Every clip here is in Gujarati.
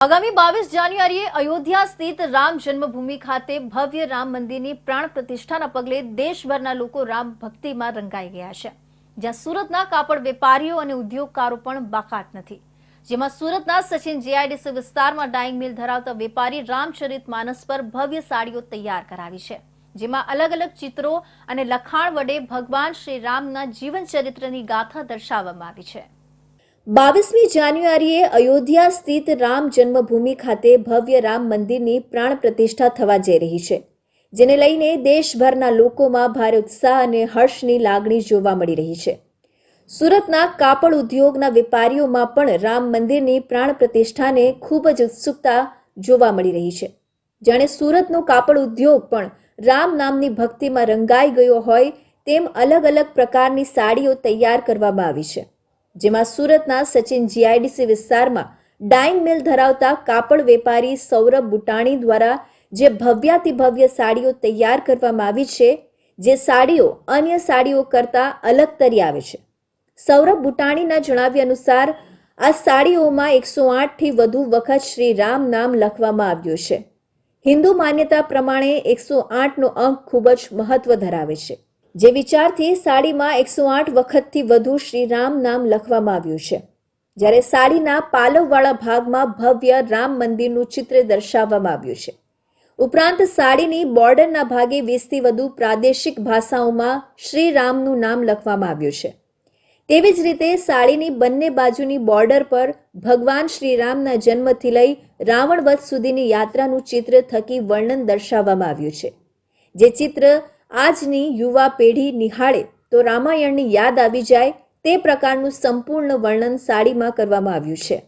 આગામી 22 જાન્યુઆરીએ અયોધ્યા સ્થિત રામ જન્મભૂમિ ખાતે ભવ્ય રામ મંદિરની પ્રાણ પ્રતિષ્ઠાના પગલે દેશભરના લોકો રામ ભક્તિમાં રંગાઈ ગયા છે। જ્યાં સુરતના કાપડ વેપારીઓ અને ઉદ્યોગકારો પણ બાકાત નથી। જેમાં સુરતના સચિન જીઆઈડીસી વિસ્તારમાં ડાઇંગ મિલ ધરાવતા વેપારી રામચરિતમાનસ પર ભવ્ય સાડીઓ તૈયાર કરાવી છે। જેમાં અલગ અલગ ચિત્રો અને લખાણ વડે ભગવાન શ્રી રામના જીવન ચરિત્રની ગાથા દર્શાવવામાં આવી છે। 22મી જાન્યુઆરીએ અયોધ્યા સ્થિત રામ જન્મભૂમિ ખાતે ભવ્ય રામ મંદિરની પ્રાણ પ્રતિષ્ઠા થવા જઈ રહી છે, જેને લઈને દેશભરના લોકોમાં ભારે ઉત્સાહ અને હર્ષની લાગણી જોવા મળી રહી છે। સુરતના કાપડ ઉદ્યોગના વેપારીઓમાં પણ રામ મંદિરની પ્રાણ પ્રતિષ્ઠાને ખૂબ જ ઉત્સુકતા જોવા મળી રહી છે। જાણે સુરતનો કાપડ ઉદ્યોગ પણ રામ નામની ભક્તિમાં રંગાઈ ગયો હોય તેમ અલગ અલગ પ્રકારની સાડીઓ તૈયાર કરવામાં આવી છે। જેમાં સુરતના સચિન જીઆઈડીસી વિસ્તારમાં ડાઇંગ મિલ ધરાવતા કાપડ વેપારી સૌરભ બુટાણી દ્વારા જે ભવ્યાતિ ભવ્ય સાડીઓ તૈયાર કરવામાં આવી છે, જે સાડીઓ અન્ય સાડીઓ કરતાં અલગ તરી આવે છે। સૌરભ બુટાણીના જણાવ્યા અનુસાર આ સાડીઓમાં 108થી વધુ વખત શ્રી રામ નામ લખવામાં આવ્યું છે। હિન્દુ માન્યતા પ્રમાણે 108નો અંક ખૂબ જ મહત્વ ધરાવે છે, જે વિચારથી સાડીમાં 108 વખતથી વધુ શ્રી રામ નામ લખવામાં આવ્યું છે। જ્યારે સાડીના પાલવવાળા ભાગમાં ભવ્ય રામ મંદિરનું ચિત્ર દર્શાવવામાં આવ્યું છે। ઉપરાંત સાડીની બોર્ડરના ભાગે 20થી વધુ પ્રાદેશિક ભાષાઓમાં શ્રી રામનું નામ લખવામાં આવ્યું છે। તેવી જ રીતે સાડીની બંને બાજુની બોર્ડર પર ભગવાન શ્રી રામના જન્મથી લઈ રાવણ વધ સુધીની યાત્રાનું ચિત્ર થકી વર્ણન દર્શાવવામાં આવ્યું છે। જે ચિત્ર આજની યુવા પેઢી નિહાળે તો રામાયણની યાદ આવી જાય તે પ્રકારનું સંપૂર્ણ વર્ણન સાડીમાં કરવામાં આવ્યું છે।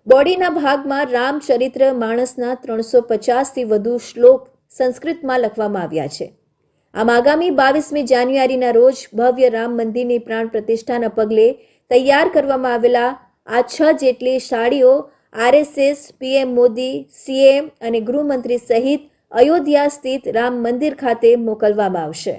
બોડીના ભાગમાં રામચરિત્ર માનસના 350થી વધુ શ્લોક સંસ્કૃતમાં લખવામાં આવ્યા છે। આમ આગામી 22મી જાન્યુઆરીના રોજ ભવ્ય રામ મંદિરની પ્રાણ પ્રતિષ્ઠાના પગલે તૈયાર કરવામાં આવેલા આ 6 જેટલી સાડીઓ આરએસએસ, પીએમ મોદી, સીએમ અને ગૃહમંત્રી સહિત અયોધ્યા સ્થિત રામ મંદિર ખાતે મોકલવામાં આવશે।